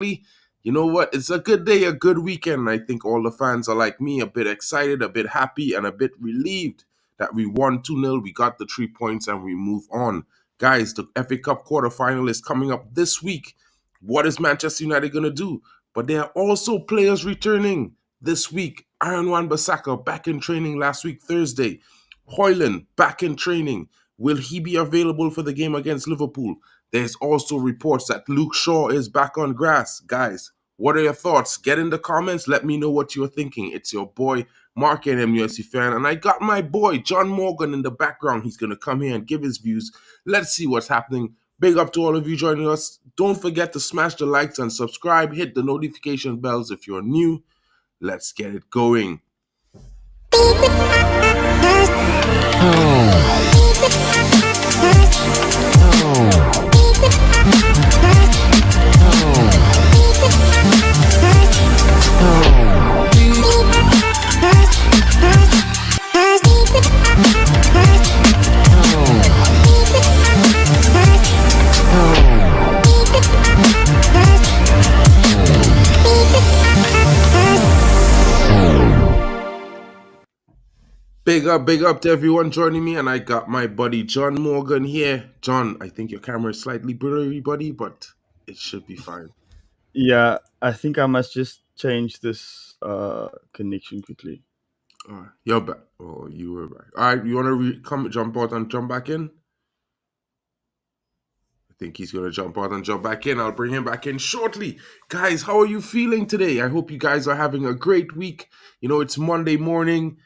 You know what? It's a good day, a good weekend. I think all the fans are like me, a bit excited, a bit happy, and a bit relieved that we won 2-0. We got the 3 points and we move on. Guys, the FA Cup quarterfinal is coming up this week. What is Manchester United going to do? But there are also players returning this week. WAN BISSAKA back in training last week, Thursday. Højlund back in training. Will he be available for the game against Liverpool? There's also reports that Luke Shaw is back on grass. Guys, what are your thoughts? Get in the comments. Let me know what you're thinking. It's your boy, MarkN, MUFC fan. And I got my boy, John Morgan, in the background. He's going to come here and give his views. Let's see what's happening. Big up to all of you joining us. Don't forget to smash the likes and subscribe. Hit the notification bells if you're new. Let's get it going. Big up to everyone joining me, and I got my buddy John Morgan here. John, I think your camera is slightly blurry, buddy, but it should be fine. Yeah, I think I must just change this connection quickly. All right, you're back. Oh, you were back. All right, you want to jump out and jump back in? I think he's going to jump out and jump back in. I'll bring him back in shortly. Guys, how are you feeling today? I hope you guys are having a great week. You know, it's Monday morning.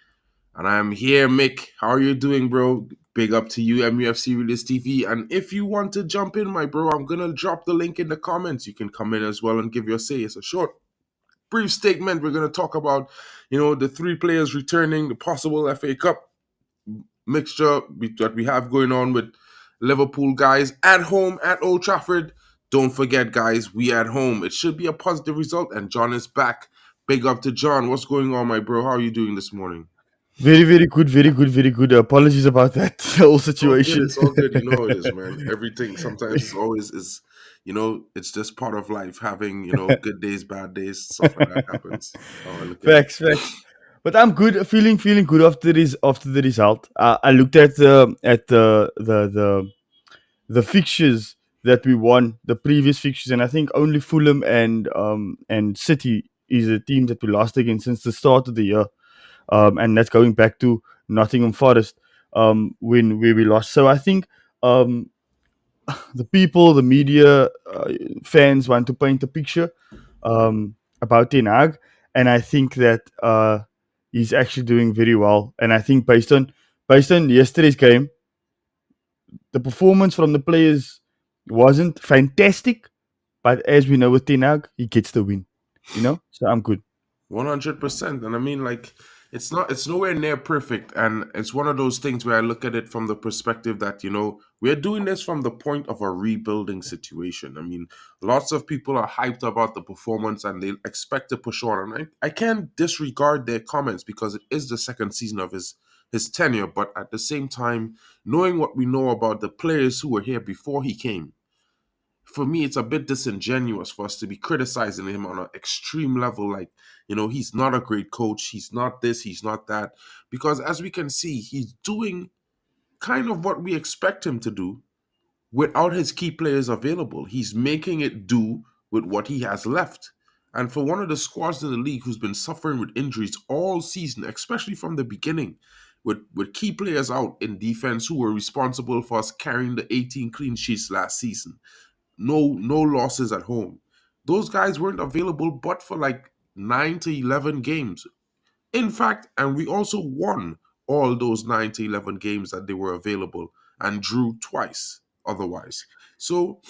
And I'm here, Mick. How are you doing, bro? Big up to you, MUFC Realist TV. And if you want to jump in, my bro, I'm going to drop the link in the comments. You can come in as well and give your say. It's a short, brief statement. We're going to talk about, the 3 players returning, the possible FA Cup mixture that we have going on with Liverpool guys at home at Old Trafford. Don't forget, guys, we at home. It should be a positive result, and John is back. Big up to John. What's going on, my bro? How are you doing this morning? Very, very good, very good, very good. Apologies about that whole situation. It's all good. You know how it is, man. Everything sometimes is always is, it's just part of life. Having good days, bad days, stuff like that happens. Oh, look at Facts. But I'm good, feeling good after the result. I looked at the fixtures that we won, the previous fixtures, and I think only Fulham and City is a team that we lost against since the start of the year. And that's going back to Nottingham Forest when we lost. So I think the people, the media, fans want to paint a picture about Ten Hag, and I think that he's actually doing very well. And I think based on yesterday's game, the performance from the players wasn't fantastic, but as we know with Ten Hag, he gets the win. So I'm good. 100%. And I mean, like, it's nowhere near perfect. And it's one of those things where I look at it from the perspective that, we're doing this from the point of a rebuilding situation. I mean, lots of people are hyped about the performance and they expect to push on. And I can't disregard their comments because it is the second season of his tenure. But at the same time, knowing what we know about the players who were here before he came, for me, it's a bit disingenuous for us to be criticizing him on an extreme level. Like, he's not a great coach. He's not this, he's not that. Because as we can see, he's doing kind of what we expect him to do without his key players available. He's making it do with what he has left. And for one of the squads in the league who's been suffering with injuries all season, especially from the beginning, with key players out in defense who were responsible for us carrying the 18 clean sheets last season, no losses at home. Those guys weren't available but for like 9 to 11 games. In fact, and we also won all those 9 to 11 games that they were available and drew twice otherwise. So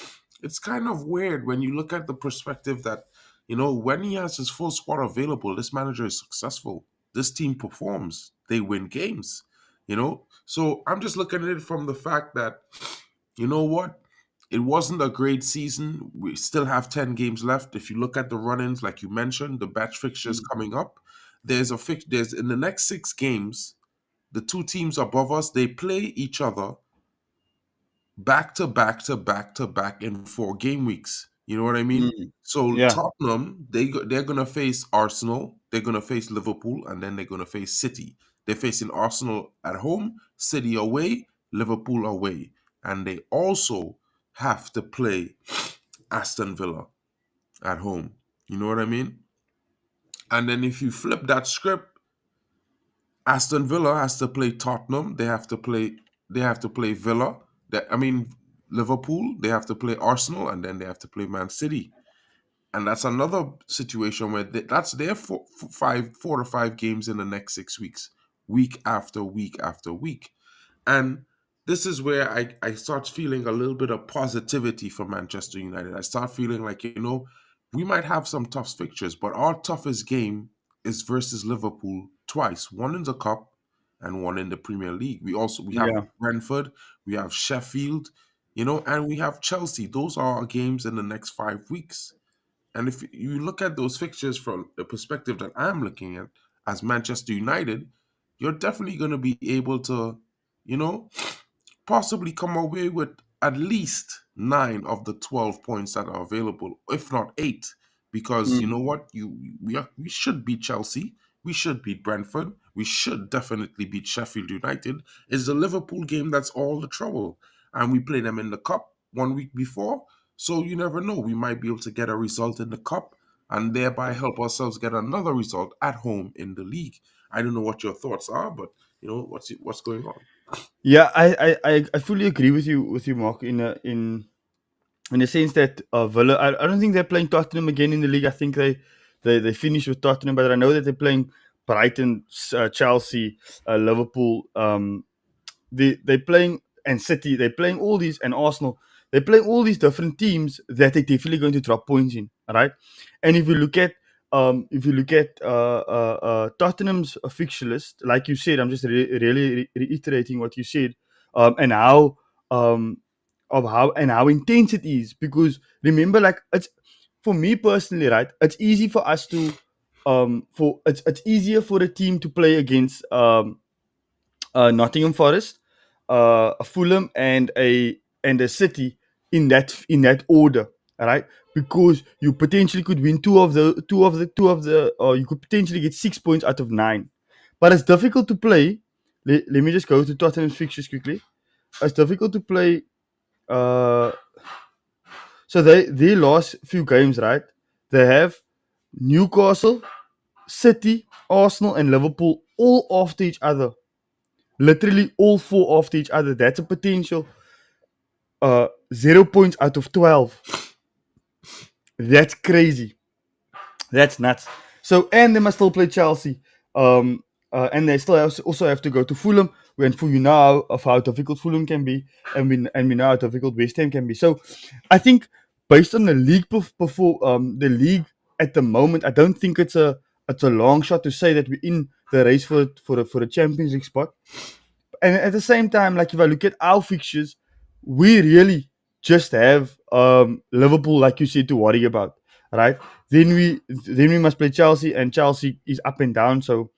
it's kind of weird when you look at the perspective that, when he has his full squad available, this manager is successful. This team performs. They win games, So I'm just looking at it from the fact that, you know what? It wasn't a great season. We still have 10 games left. If you look at the run-ins, like you mentioned, the batch fixtures coming up, there's in the next 6 games, the 2 teams above us, they play each other back to back to back to back in 4 game weeks. You know what I mean? Mm. So Yeah. Tottenham, they're gonna face Arsenal, they're gonna face Liverpool, and then they're gonna face City. They're facing Arsenal at home, City away, Liverpool away, and they also have to play Aston Villa at home. You know what I mean? And then if you flip that script, Aston Villa has to play Tottenham. They have to play Villa. I mean Liverpool. They have to play Arsenal, and then they have to play Man City. And that's another situation where that's their 4 to 5 games in the next 6 weeks, week after week after week. And this is where I start feeling a little bit of positivity for Manchester United. I start feeling like, we might have some tough fixtures, but our toughest game is versus Liverpool twice, one in the Cup and one in the Premier League. We have Yeah. Brentford, we have Sheffield, and we have Chelsea. Those are our games in the next 5 weeks. And if you look at those fixtures from the perspective that I'm looking at as Manchester United, you're definitely going to be able to, you know, possibly come away with at least 9 of the 12 points that are available, if not 8. Because you Mm. know what, we should beat Chelsea, we should beat Brentford, we should definitely beat Sheffield United. It's the Liverpool game that's all the trouble, and we play them in the cup 1 week before. So you never know, we might be able to get a result in the cup and thereby help ourselves get another result at home in the league. I don't know what your thoughts are, but what's going on. Yeah, I fully agree with you, Mark. In the sense that Villa, I don't think they're playing Tottenham again in the league. I think they finished with Tottenham, but I know that they're playing Brighton, Chelsea, Liverpool. They're playing and City. They're playing all these and Arsenal. They're playing all these different teams that they're definitely going to drop points in, right? And if you look at Tottenham's fixture list, like you said, I'm just really reiterating what you said, and um, how intense it is. Because remember, like, it's for me personally, right? It's easy for us to for it's easier for a team to play against Nottingham Forest, a Fulham, and a City in that order, right? Because you potentially could win you could potentially get 6 points out of 9, but it's difficult to play. Let me just go to Tottenham's fixtures quickly. It's difficult to play. Uh, so they lost few games, right? They have Newcastle, City, Arsenal, and Liverpool all after each other. Literally all four after each other. That's a potential 0 points out of 12. That's crazy. That's nuts. So, and they must still play Chelsea. And they still also have to go to Fulham. When you know of how difficult Fulham can be, and we know how difficult West Ham can be. So, I think based on the league the league at the moment, I don't think it's a long shot to say that we're in the race for a Champions League spot. And at the same time, like if I look at our fixtures, we really just have Liverpool, like you said, to worry about, right? Then we must play Chelsea, and Chelsea is up and down, so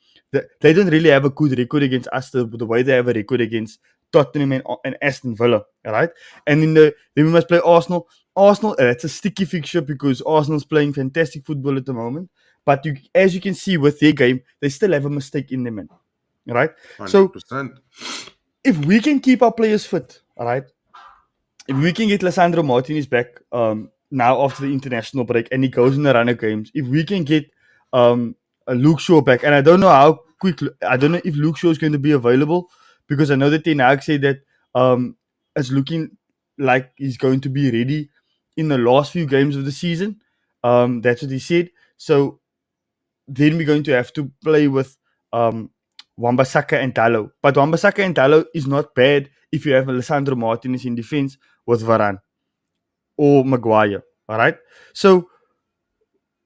they don't really have a good record against us the way they have a record against Tottenham and Aston Villa, right? And then we must play Arsenal. Arsenal, that's a sticky fixture because Arsenal's playing fantastic football at the moment. But as you can see with their game, they still have a mistake in them, man, right? So 100%. if we can keep our players fit, all right, if we can get Lissandro Martinez back now after the international break and he goes in the run of games, if we can get a Luke Shaw back, and I don't know how quick, I don't know if Luke Shaw is going to be available because I know that Ten Hag said that it's looking like he's going to be ready in the last few games of the season. That's what he said. So then we're going to have to play with Wan Bissaka and Dallo. But Wan Bissaka and Dallo is not bad if you have Alessandro Martinez in defense with Varane or Maguire. All right. So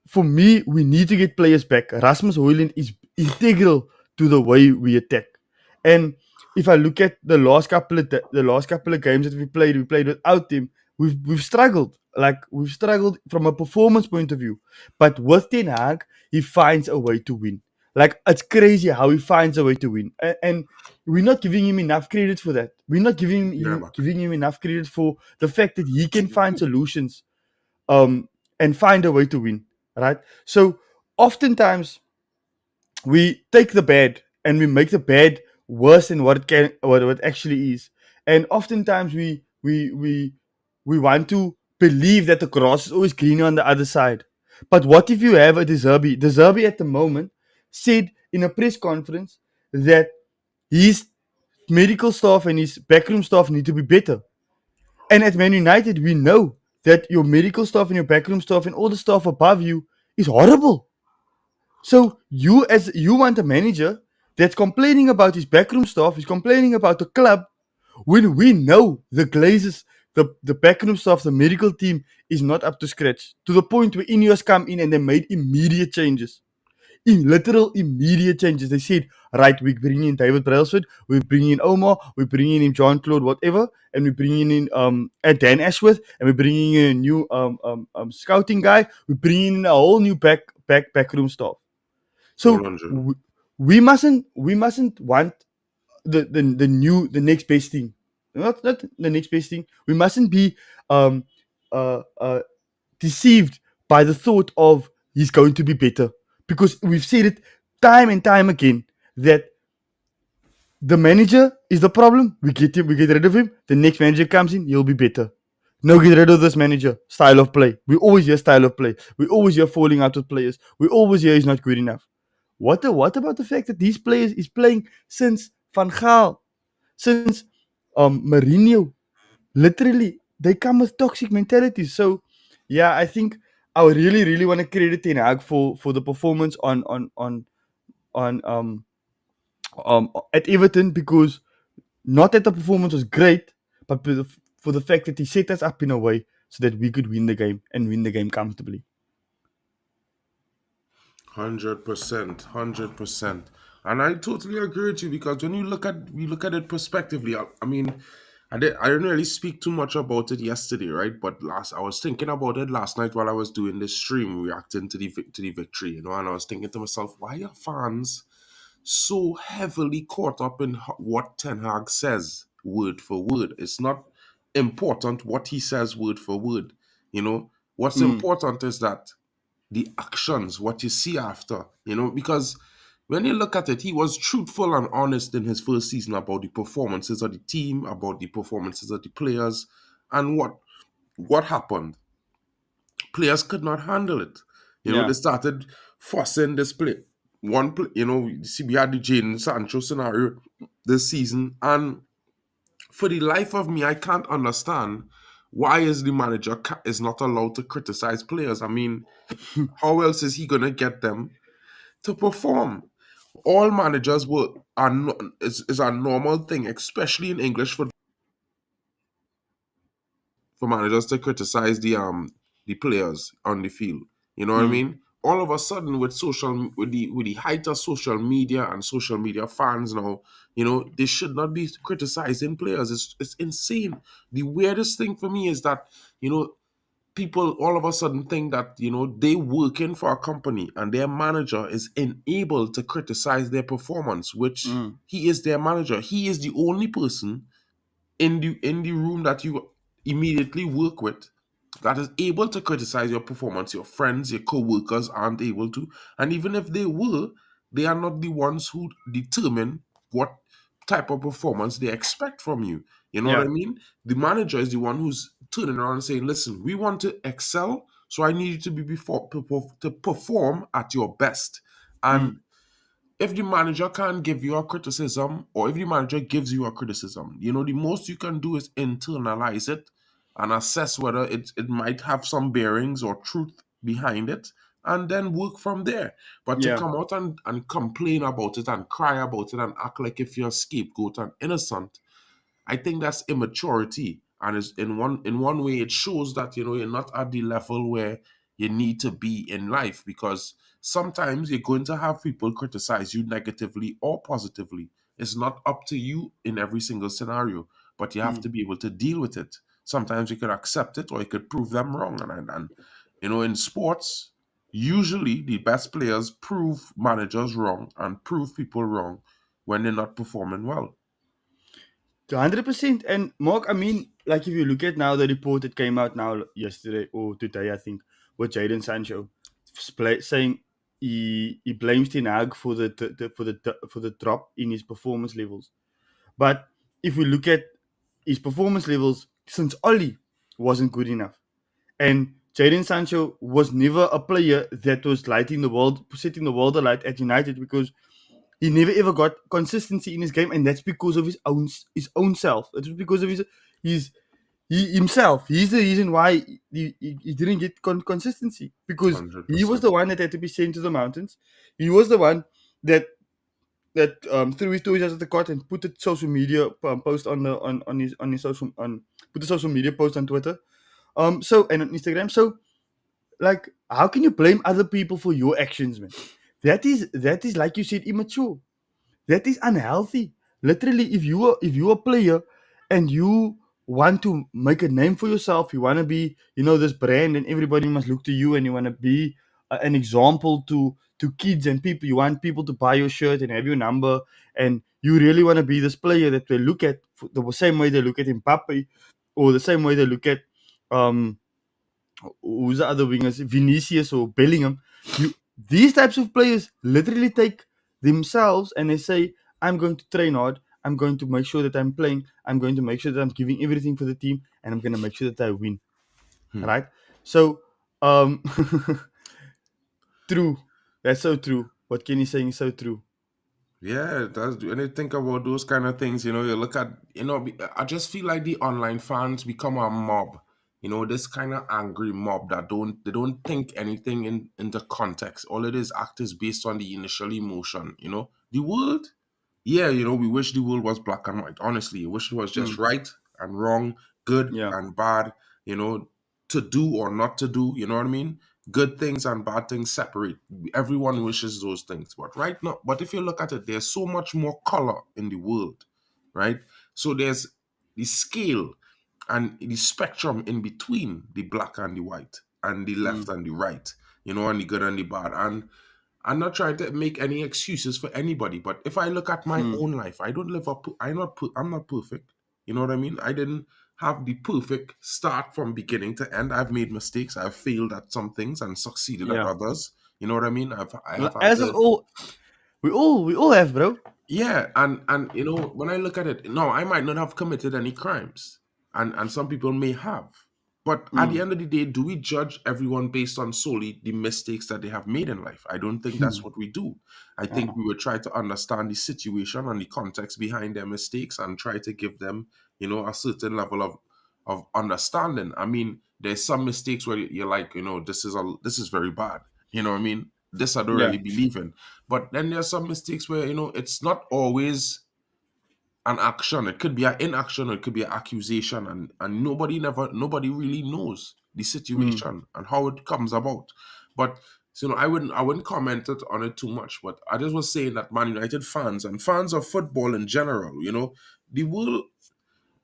for me, we need to get players back. Rasmus Højlund is integral to the way we attack. And if I look at the last couple of games that we played without him. We've struggled. Like we've struggled from a performance point of view. But with Ten Hag, he finds a way to win. Like it's crazy how he finds a way to win, and we're not giving him enough credit for that. We're not Yeah, man. giving him enough credit for the fact that he can find solutions and find a way to win, right? So oftentimes we take the bad and we make the bad worse than what it actually is. And oftentimes we want to believe that the grass is always greener on the other side. But what if you have a Deserbi? Deserbi at the moment said in a press conference that his medical staff and his backroom staff need to be better. And at Man United, we know that your medical staff and your backroom staff and all the staff above you is horrible. So you want a manager that's complaining about his backroom staff, is complaining about the club, when we know the Glazers, the backroom staff, the medical team is not up to scratch. To the point where Ineos come in and they made immediate changes. In literal immediate changes. They said, right, we're bringing in David Brailsford, we're bringing in Omar, we're bringing in John Claude, whatever, and we're bringing in Dan Ashworth, and we're bringing in a new scouting guy. We're bringing in a whole new backroom staff. Hold So on, Jim. we mustn't want the next best thing. Not the next best thing. We mustn't be um uh, uh deceived by the thought of he's going to be better, because we've said it time and time again that the manager is the problem. We get rid of him. The next manager comes in, he'll be better. No, get rid of this manager. Style of play. We always hear style of play. We always hear falling out with players. We always hear he's not good enough. What about the fact that these players is playing since Van Gaal, since Mourinho? Literally, they come with toxic mentalities. So, yeah, I think I would really want to credit Ten Hag for the performance on at Everton, because not that the performance was great, but for the fact that he set us up in a way so that we could win the game and win the game comfortably. 100%, 100%. And I totally agree with you, because when you look at it prospectively, I mean, I didn't really speak too much about it yesterday, right? But last I was thinking about it last night while I was doing this stream reacting to the victory, and I was thinking to myself, why are fans so heavily caught up in what Ten Hag says word for word? It's not important what he says word for word. What's Mm, important is that the actions, what you see after, because when you look at it, he was truthful and honest in his first season about the performances of the team, about the performances of the players, and what happened. Players could not handle it. yeah. They started forcing this play. One play, you see, we had the Jadon Sancho scenario this season, and for the life of me, I can't understand why is the manager is not allowed to criticize players. I mean, how else is he gonna get them to perform? All managers is a normal thing, especially in English football, for managers to criticize the players on the field. You know what I Mm, mean? All of a sudden, with the height of social media and social media fans now, they should not be criticizing players. It's insane. The weirdest thing for me is that you know people all of a sudden think that they working for a company and their manager is enabled to criticize their performance, which mm, he is their manager. He is the only person in the room that you immediately work with that is able to criticize your performance. Your friends, your co-workers aren't able to, and even if they were, they are not the ones who determine what type of performance they expect from you. You know what I yeah. mean? The manager is the one who's turning around and saying, listen, we want to excel, so I need you to to perform at your best. Mm, And if the manager can't give you a criticism, or if the manager gives you a criticism, the most you can do is internalize it and assess whether it might have some bearings or truth behind it, and then work from there. But to yeah. come out and complain about it and cry about it and act like if you're a scapegoat and innocent, I think that's immaturity, and is in one way it shows that you're not at the level where you need to be in life, because sometimes you're going to have people criticize you negatively or positively. It's not up to you in every single scenario, but you have Mm. to be able to deal with it. Sometimes you could accept it or you could prove them wrong, and in sports, usually the best players prove managers wrong and prove people wrong when they're not performing well. 100%. And Mark, I mean, like if you look at now the report that came out now yesterday or today, I think, with Jadon Sancho saying he blames Ten Hag for the drop in his performance levels. But if we look at his performance levels since Oli wasn't good enough, and Jadon Sancho was never a player that was lighting the world, setting the world alight at United, because he never ever got consistency in his game, and that's because of his own self. It's because of his he himself. He's the reason why he didn't get consistency, because he was 100%. the one that had to be sent to the mountains. He was the one that threw his toys out of the cot and put the social media post on his social on put the social media post on Twitter, so and on Instagram. So, like, how can you blame other people for your actions, man? That is like you said, immature. That is unhealthy. Literally, if you're a player and you want to make a name for yourself, you want to be, this brand, and everybody must look to you, and you want to be an example to kids and people. You want people to buy your shirt and have your number, and you really want to be this player that they look at the same way they look at Mbappe, or the same way they look at um who's the other wingers, Vinicius or Bellingham. These types of players literally take themselves and they say, I'm going to train hard. I'm going to make sure that I'm playing. I'm going to make sure that I'm giving everything for the team, and I'm going to make sure that I win. Hmm. Right? So, um, true. That's so true. What Kenny's saying is so true. Yeah, that's when you think about those kind of things, you look at, I just feel like the online fans become a mob, this kind of angry mob that they don't think anything into context. All it is act is based on the initial emotion, The world, yeah, we wish the world was black and white. Honestly, you wish it was just Mm, right and wrong, good yeah. and bad, to do or not to do, you know what I mean? Good things and bad things separate. Everyone wishes those things. But right now, but if you look at it, there's so much more color in the world, right? So there's the scale and the spectrum in between the black and the white and the left Mm, and the right, and the good and the bad. And I'm not trying to make any excuses for anybody, but if I look at my mm, own life, I don't live up. I'm not perfect. You know what I mean? I didn't have the perfect start from beginning to end. I've made mistakes. I've failed at some things and succeeded at yeah. others. You know what I mean? I have had As of to. all, we all have, bro. Yeah, and when I look at it, no, I might not have committed any crimes, and some people may have. But at the Mm. end of the day, do we judge everyone based on solely the mistakes that they have made in life? I don't think that's what we do. I think Uh-uh. we would try to understand the situation and the context behind their mistakes and try to give them, a certain level of understanding. I mean, there's some mistakes where you're like, this is very bad. You know what I mean? This I don't Yeah. really believe in. But then there's some mistakes where, it's not always an action. It could be an inaction or it could be an accusation. And nobody really knows the Mm. situation and how it comes about. But I wouldn't comment on it too much. But I just was saying that Man United fans and fans of football in general, the world,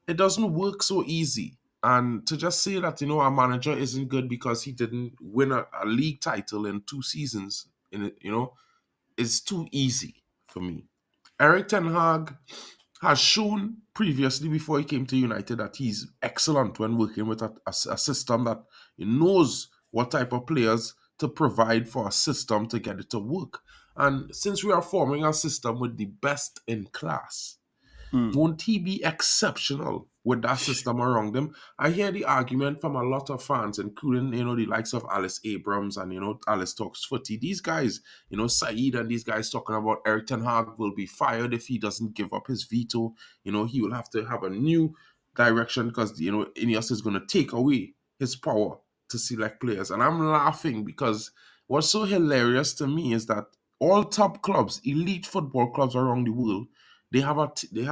it doesn't work so easy. And to just say that, our manager isn't good because he didn't win a league title in 2 seasons in it, is too easy for me. Eric Ten Hag has shown previously before he came to United that he's excellent when working with a system that he knows what type of players to provide for a system to get it to work. And since we are forming a system with the best in class, Mm. won't he be exceptional with that system around him? I hear the argument from a lot of fans, including, the likes of Alice Abrams and, Alice Talks Footy. These guys, Saeed and these guys talking about Eric Ten Hag will be fired if he doesn't give up his veto. He will have to have a new direction because, Ineos is going to take away his power to select players. And I'm laughing because what's so hilarious to me is that all top clubs, elite football clubs around the world, they have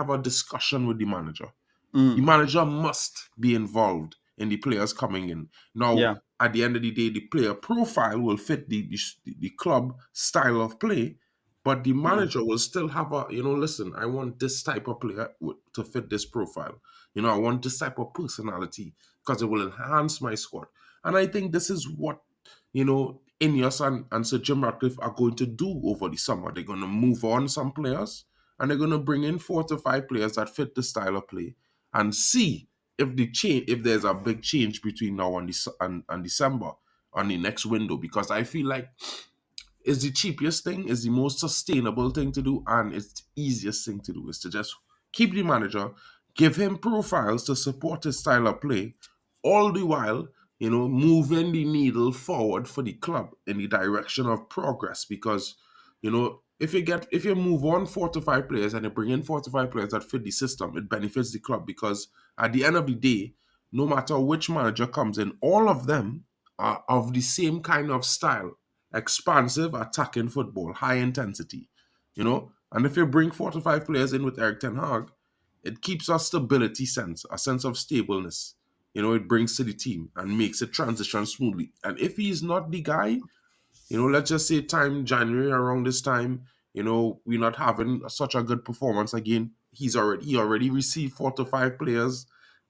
a discussion with the manager. The Mm. manager must be involved in the players coming in. Now, Yeah. at the end of the day, the player profile will fit the club style of play, but the Mm. manager will still have listen, I want this type of player to fit this profile. I want this type of personality because it will enhance my squad. And I think this is what, Ineos and Sir Jim Ratcliffe are going to do over the summer. They're going to move on some players and they're going to bring in 4 to 5 players that fit the style of play and see if there's a big change between now and, and December on the next window, because I feel like it's the cheapest thing, is the most sustainable thing to do, and it's the easiest thing to do is to just keep the manager, give him profiles to support his style of play, all the while, moving the needle forward for the club in the direction of progress. Because, if you move on 4 to 5 players and you bring in 4 to 5 players that fit the system, it benefits the club, because at the end of the day, no matter which manager comes in, all of them are of the same kind of style: expansive, attacking football, high intensity, And if you bring 4 to 5 players in with Eric Ten Hag, it keeps a stability sense, a sense of stableness. It brings to the team and makes it transition smoothly. And if he's not the guy, let's just say time January around this time, we're not having such a good performance again. He already received 4 to 5 players,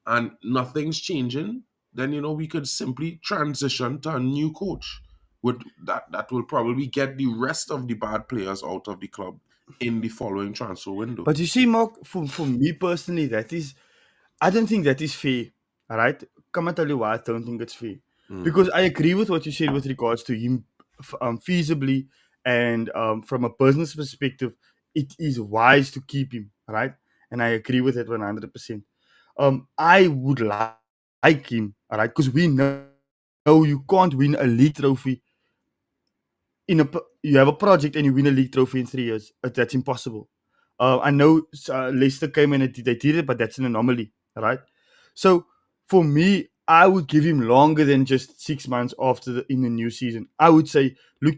and nothing's changing. Then we could simply transition to a new coach. With that will probably get the rest of the bad players out of the club in the following transfer window. But you see, Mark, for me personally, I don't think that is fair. All right, come and tell you why I don't think it's fair. Mm. Because I agree with what you said with regards to him, feasibly, and from a business perspective, it is wise to keep him, right? And I agree with it 100%. I would like him, all right, because we know you can't win a league trophy you have a project and you win a league trophy in 3 years. That's impossible. I know Leicester came and they did it, but that's an anomaly, right? So for me, I would give him longer than just 6 months after in the new season. I would say, look,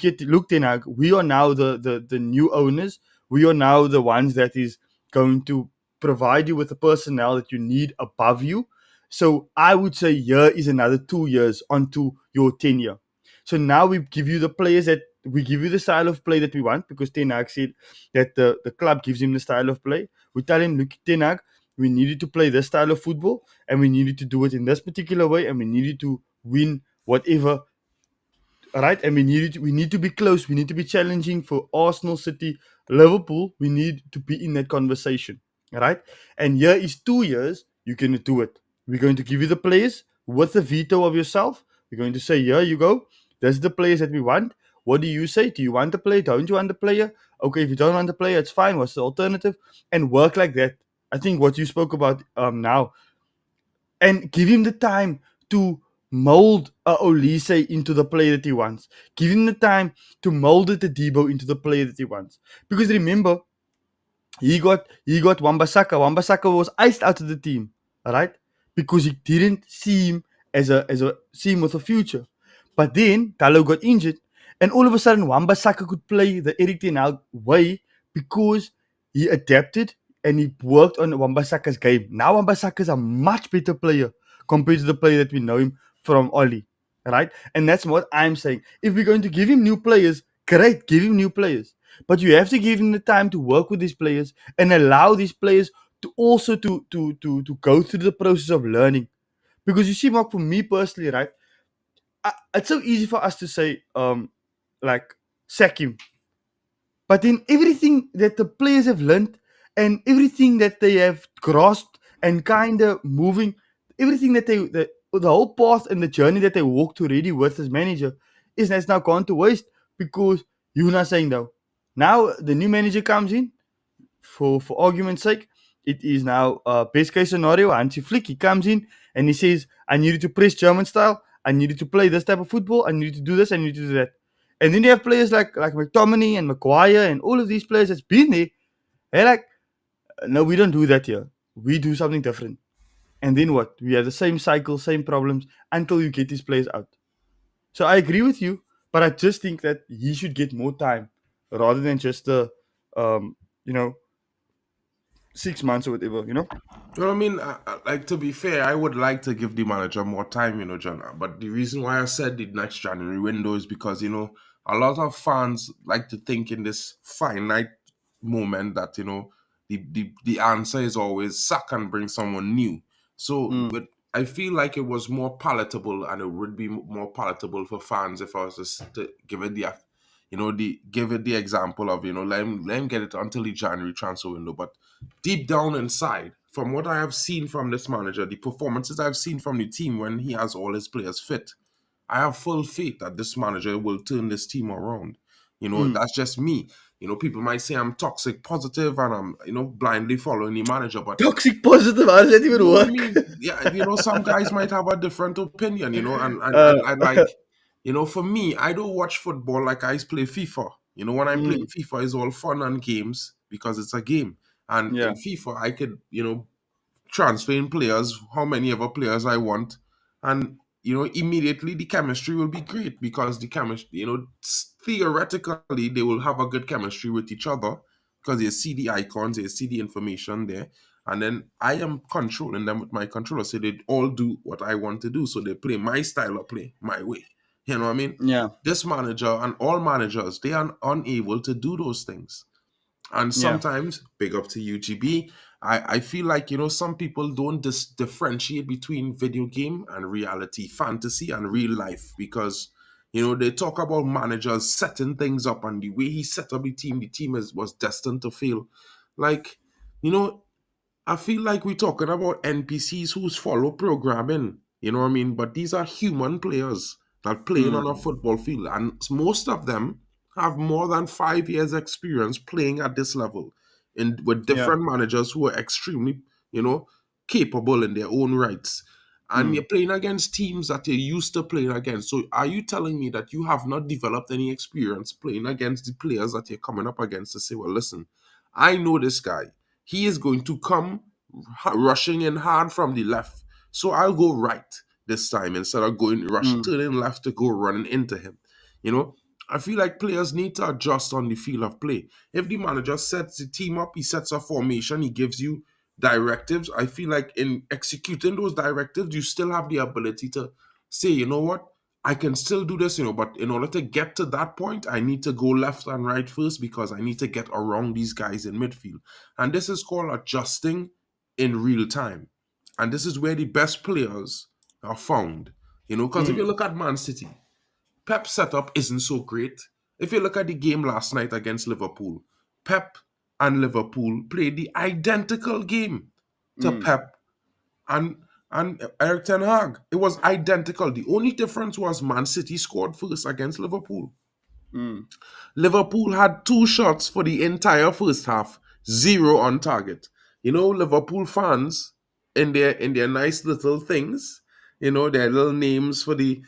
Ten Hag, we are now the new owners. We are now the ones that is going to provide you with the personnel that you need above you. So I would say here is another 2 years onto your tenure. So now we give you the players that we give you the style of play that we want, because Ten Hag said that the club gives him the style of play. We tell him, look, Ten Hag, we needed to play this style of football, and we needed to do it in this particular way, and we needed to win whatever, right? And we need to be close. We need to be challenging for Arsenal, City, Liverpool. We need to be in that conversation, right? And here is 2 years. You can do it. We're going to give you the players with the veto of yourself. We're going to say, here you go. There's the players that we want. What do you say? Do you want the player? Don't you want the player? Okay, if you don't want the player, it's fine. What's the alternative? And work like that. I think what you spoke about now, and give him the time to mold Olise into the player that he wants. Give him the time to mold the Debo into the player that he wants. Because remember, he got Wan Bissaka. Wan Bissaka was iced out of the team, right? Because he didn't see him as a see him with a future. But then Talo got injured, and all of a sudden Wan Bissaka could play the Eric Ten Hag way because he adapted and he worked on Wan Bissaka's game. Now Wan Bissaka is a much better player compared to the player that we know him from Oli, right? And that's what I'm saying. If we're going to give him new players, great, give him new players. But you have to give him the time to work with these players and allow these players to also to go through the process of learning. Because you see, Mark, for me personally, right, it's so easy for us to say, like, sack him. But in everything that the players have learned and everything that they have grasped and kind of moving, everything that the whole path and the journey that they walked already with as manager has now gone to waste because you're not saying no. Now the new manager comes in, for argument's sake, it is now best case scenario. Hansi Flick, he comes in and he says, I need you to press German style. I need you to play this type of football. I need you to do this. I need you to do that. And then you have players like McTominay and Maguire and all of these players that's been there. They're like, no, we don't do that here. We do something different. And then what? We have the same cycle, same problems until you get these players out. So I agree with you, but I just think that he should get more time rather than just um, you know, 6 months or whatever. Well, I mean, like, to be fair, I would like to give the manager more time, John. But the reason why I said the next January window is because, a lot of fans like to think in this finite moment that, the answer is always sack and bring someone new. So, Mm. but I feel like it was more palatable, and it would be more palatable for fans if I was to give it the example of, let him get it until the January transfer window. But deep down inside, from what I have seen from this manager, the performances I've seen from the team when he has all his players fit, I have full faith that this manager will turn this team around. That's just me. People might say I'm toxic positive and I'm, blindly following the manager, but Toxic positive. How does that even I work? mean, yeah, some guys might have a different opinion, Uh, and like, for me, I don't watch football like I play FIFA. When I'm playing mm, FIFA, it's all fun and games because it's a game. And yeah, in FIFA, I could, transferring players, how many other players I want, and immediately the chemistry will be great because the chemistry, theoretically they will have a good chemistry with each other because they see the icons, they see the information there, and then I am controlling them with my controller, so they all do what I want to do, so they play my style of play, my way. You know what I mean? yeah, This manager and all managers, they are unable to do those things. And yeah, sometimes, big up to UGB, I feel like, some people don't differentiate between video game and reality, fantasy and real life, because, they talk about managers setting things up and the way he set up the team was destined to fail. Like, you know, I feel like we're talking about NPCs who's follow programming, you know what I mean? But these are human players that playing on a mm, football field, and most of them have more than 5 years experience playing at this level, and with yeah, different managers who are extremely, capable in their own rights. And mm, you're playing against teams that you're used to playing against. So are you telling me that you have not developed any experience playing against the players that you're coming up against to say, well, listen, I know this guy, he is going to come rushing in hard from the left. So I'll go right this time instead of mm, turning left to go running into him. You know, I feel like players need to adjust on the field of play. If the manager sets the team up, he sets a formation, he gives you directives. I feel like in executing those directives, you still have the ability to say, you know what, I can still do this, but in order to get to that point, I need to go left and right first because I need to get around these guys in midfield. And this is called adjusting in real time. And this is where the best players are found. Because if you mm, look at Man City, Pep's setup isn't so great. If you look at the game last night against Liverpool, Pep and Liverpool played the identical game to mm, Pep and Eric Ten Hag. It was identical. The only difference was Man City scored first against Liverpool. mm, Liverpool had 2 shots for the entire first half, zero on target. Liverpool fans in their nice little things, their little names for the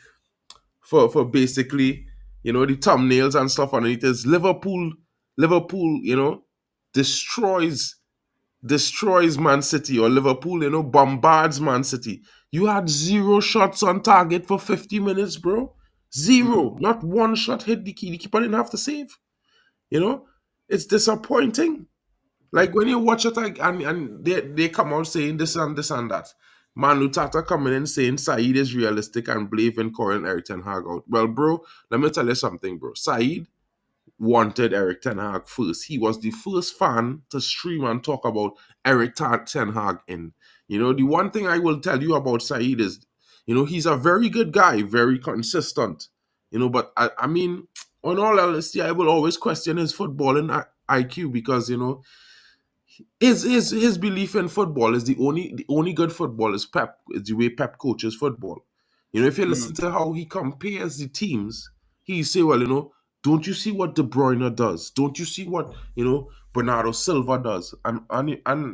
for basically, the thumbnails and stuff underneath is Liverpool, destroys destroys Man City, or Liverpool, bombards Man City. You had 0 shots on target for 50 minutes, bro. mm, Zero. Not one shot hit the key. The keeper didn't have to save. You know, it's disappointing. Like when you watch it, like, and they come out saying this and that. Manu Tata coming in saying Saeed is realistic and believe in calling Eric Ten Hag out. Well, bro, let me tell you something, bro. Saeed wanted Eric Ten Hag first. He was the first fan to stream and talk about Ten Hag in. The one thing I will tell you about Saeed is, he's a very good guy, very consistent. But I mean, on all honesty, I will always question his footballing IQ because, his belief in football is the only good football is Pep. It's the way Pep coaches football. If you listen mm, to how he compares the teams, he say, well, don't you see what De Bruyne does? Don't you see what Bernardo Silva does? And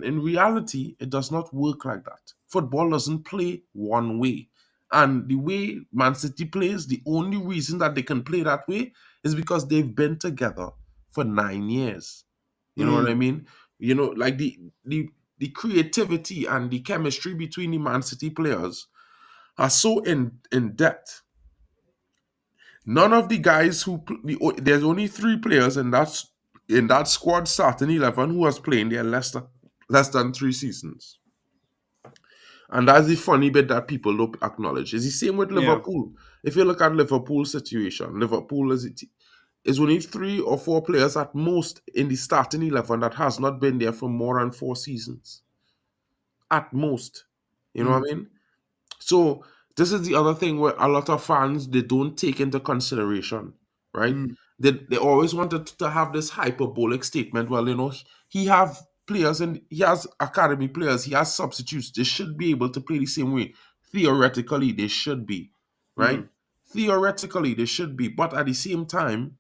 in reality, it does not work like that. Football doesn't play one way. And the way Man City plays, the only reason that they can play that way is because they've been together for 9 years. You know what I mm, mean? Like the creativity and the chemistry between the Man City players are so in depth. None of the guys there's only 3 players in that squad starting 11 who has playing there less than 3 seasons. And that's the funny bit that people don't acknowledge. It's the same with yeah, Liverpool. If you look at Liverpool's situation, Liverpool is only 3 or 4 players at most in the starting 11 that has not been there for more than 4 seasons. At most. You know what mm, I mean? So this is the other thing where a lot of fans, they don't take into consideration, right? mm, They always wanted to have this hyperbolic statement. Well, he have players, and he has academy players, he has substitutes. They should be able to play the same way. Theoretically, they should be, right? Mm. Theoretically, they should be. But at the same time,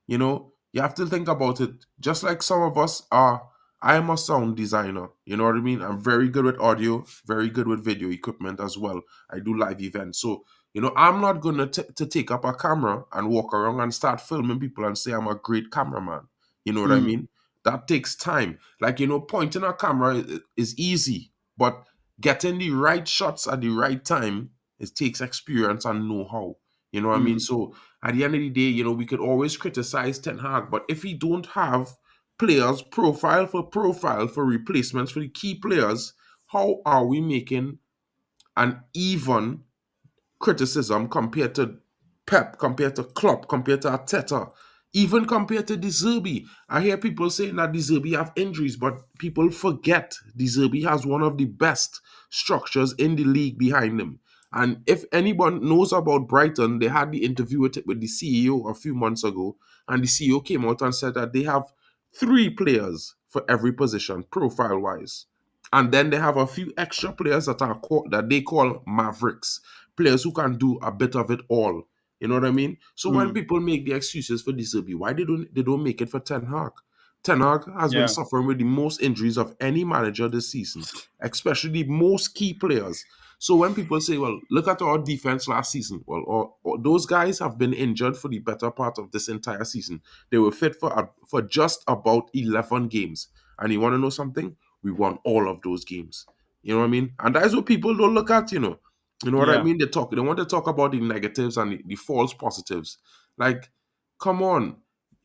you know, you have to think about it. Just like some of us are, I am a sound designer. You know what I mean? I'm very good with audio, very good with video equipment as well. I do live events. So, you know, I'm not going to take up a camera and walk around and start filming people and say I'm a great cameraman. You know what I Mm. mean? That takes time. Like, you know, pointing a camera is easy, but getting the right shots at the right time, it takes experience and know-how. You know what I mean? Mm. So at the end of the day, you know, we could always criticize Ten Hag, but if we don't have players profile for replacements for the key players, how are we making an even criticism compared to Pep, compared to Klopp, compared to Arteta, even compared to De Zerbi? I hear people saying that De Zerbi have injuries, but people forget De Zerbi has one of the best structures in the league behind him. And if anyone knows about Brighton, they had the interview with the CEO a few months ago, and the CEO came out and said that they have 3 players for every position, profile-wise. And then they have a few extra players that they call Mavericks, players who can do a bit of it all. You know what I mean? So when Mm. people make the excuses for Disabi, why they don't make it for Ten Hag? Ten Hag has been Yeah. suffering with the most injuries of any manager this season, especially the most key players. So when people say, well, look at our defense last season, well, or those guys have been injured for the better part of this entire season. They were fit for just about 11 games. And you want to know something? We won all of those games. You know what I mean? And that is what people don't look at, you know. You know what I Yeah. mean? They want to talk about the negatives and the false positives. Like, come on.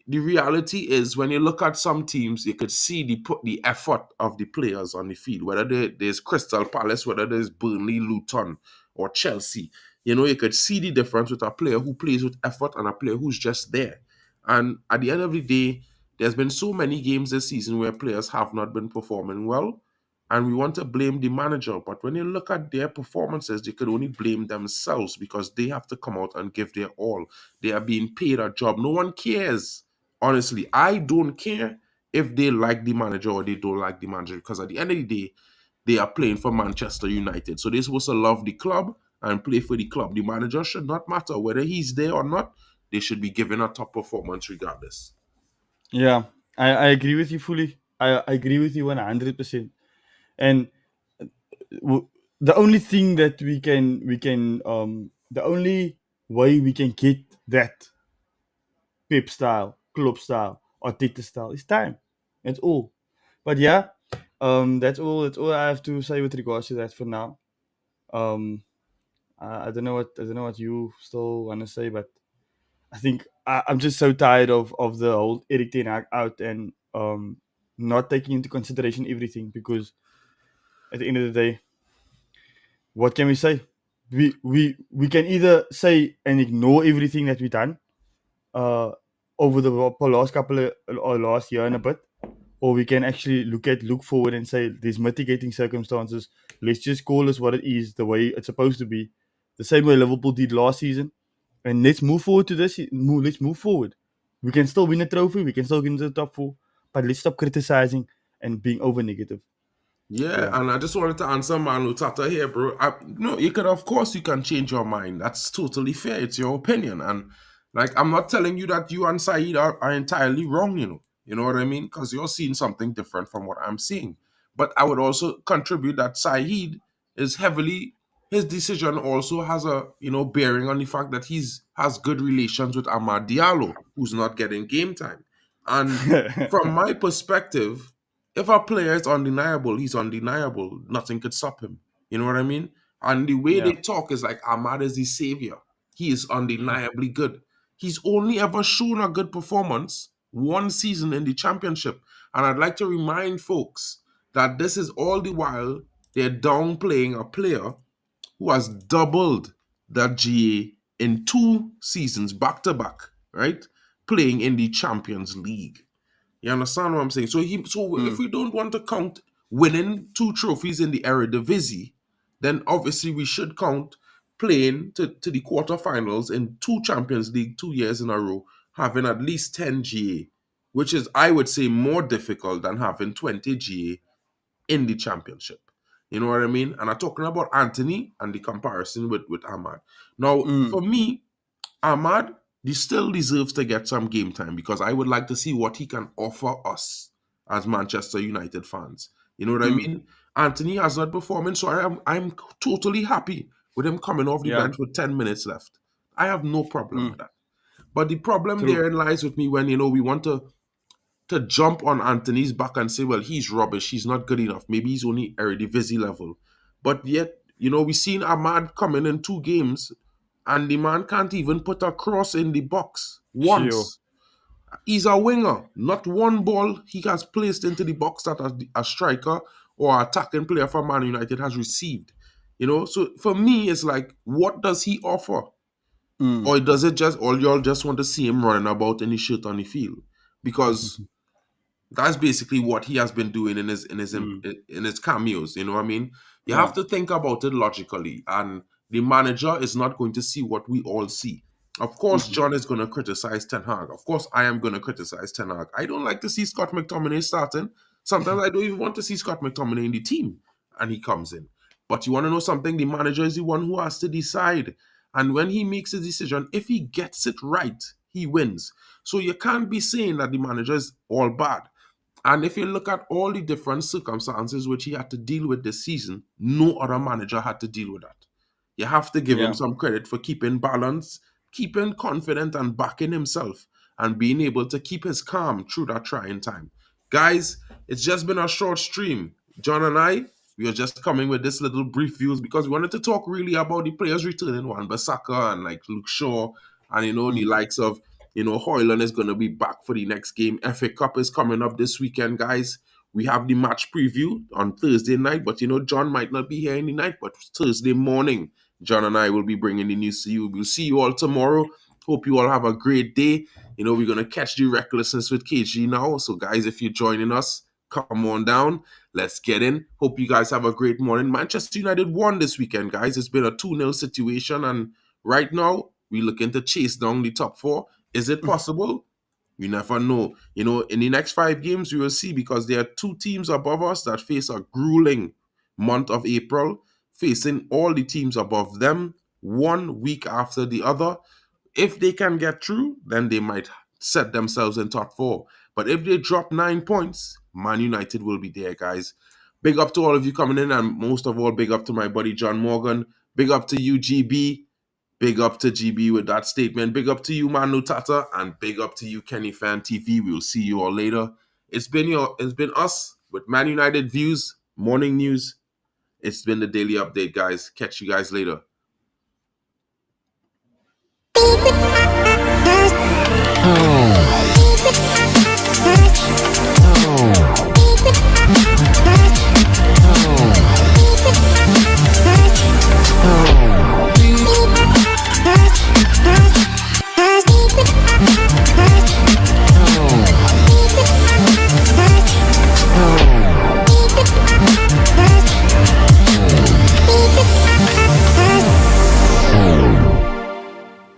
The reality is, when you look at some teams, you could see the effort of the players on the field. Whether there's Crystal Palace, whether there's Burnley, Luton, or Chelsea, you know, you could see the difference with a player who plays with effort and a player who's just there. And at the end of the day, there's been so many games this season where players have not been performing well, and we want to blame the manager. But when you look at their performances, they could only blame themselves because they have to come out and give their all. They are being paid a job. No one cares. Honestly, I don't care if they like the manager or they don't like the manager, because at the end of the day, they are playing for Manchester United. So they're supposed to love the club and play for the club. The manager should not matter whether he's there or not. They should be given a top performance regardless. Yeah. I agree with you fully. I agree with you 100%. And the only thing that the only way we can get that Pep style, Klopp style, or Tite style is time. That's all. But yeah, that's all. That's all I have to say with regards to that for now. Um, I don't know what you still want to say, but I think I'm just so tired of the whole Eric Ten Hag out and not taking into consideration everything, because at the end of the day, what can we say? We can either say and ignore everything that we've done uh, over the last couple of or last year and a bit, or we can actually look forward and say there's mitigating circumstances. Let's just call this what it is, the way it's supposed to be, the same way Liverpool did last season, and let's move forward to this. Let's move forward. We can still win a trophy. We can still get into the top 4, but let's stop criticizing and being over negative. Yeah, Yeah. and I just wanted to answer Manu Tata here, bro. No, you can, of course, you can change your mind. That's totally fair. It's your opinion. And, like, I'm not telling you that you and Saeed are entirely wrong, you know. You know what I mean? Because you're seeing something different from what I'm seeing. But I would also contribute that Saeed is heavily, his decision also has a, you know, bearing on the fact that has good relations with Amad Diallo, who's not getting game time. And from my perspective, if a player is undeniable, he's undeniable. Nothing could stop him. You know what I mean? And the way Yeah. they talk is like Ahmad is the savior. He is undeniably good. He's only ever shown a good performance one season in the championship. And I'd like to remind folks that this is all the while they're downplaying a player who has doubled that GA in 2 seasons back to back, right? Playing in the Champions League. You understand what I'm saying? So if Mm. we don't want to count winning 2 trophies in the Eredivisie, then obviously we should count playing to the quarterfinals in 2 Champions League 2 years in a row, having at least 10 GA. which is, I would say, more difficult than having 20 GA in the championship. You know what I mean? And I'm talking about Anthony and the comparison with Ahmad. Now, Mm. for me, Ahmad, he still deserves to get some game time because I would like to see what he can offer us as Manchester United fans. You know what I Mm. mean? Anthony has not performing, so I'm totally happy with him coming off the Yeah. bench with 10 minutes left. I have no problem Mm. with that. But the problem True. therein lies with me when, we want to jump on Anthony's back and say, well, he's rubbish, he's not good enough. Maybe he's only Eredivisie level. But yet, we've seen Ahmad come in 2 games and the man can't even put a cross in the box Sure. once. He's a winger. Not one ball he has placed into the box that a striker or attacking player for Man United has received. So for me, it's like, what does he offer? Mm. Or does it just, or y'all just want to see him running about in his shirt on the field? Because that's basically what he has been doing in Mm. his cameos. You know what I mean? You Yeah. have to think about it logically, and the manager is not going to see what we all see. Of course, Mhm. John is going to criticize Ten Hag. Of course, I am going to criticize Ten Hag. I don't like to see Scott McTominay starting. Sometimes I don't even want to see Scott McTominay in the team, and he comes in. But you want to know something? The manager is the one who has to decide. And when he makes a decision, if he gets it right, he wins. So you can't be saying that the manager is all bad. And if you look at all the different circumstances which he had to deal with this season, no other manager had to deal with that. You have to give him Yeah. some credit for keeping balance, keeping confident and backing himself, and being able to keep his calm through that trying time. Guys, it's just been a short stream. John and I, we are just coming with this little brief views because we wanted to talk really about the players returning, WAN BISSAKA and like Luke Shaw, and the Mm. likes of Højlund is going to be back for the next game. FA Cup is coming up this weekend, guys. We have the match preview on Thursday night, but John might not be here in the night, but Thursday morning, John and I will be bringing the news to you. We'll see you all tomorrow. Hope you all have a great day. We're going to catch the recklessness with KG now. So, guys, if you're joining us, come on down. Let's get in. Hope you guys have a great morning. Manchester United won this weekend, guys. It's been a 2-0 situation, and right now, we're looking to chase down the top 4. Is it possible? You never know. In the next 5 games, we will see, because there are 2 teams above us that face a grueling month of April, facing all the teams above them 1 week after the other. If they can get through, then they might set themselves in top 4. But if they drop 9 points, Man United will be there, guys. Big up to all of you coming in, and most of all, big up to my buddy John Morgan. Big up to you, GB. Big up to GB with that statement. Big up to you, Manu Tata, and big up to you, KennyFANtv. We'll see you all later. It's been us with Man United views, morning news. It's been the daily update, guys. Catch you guys later.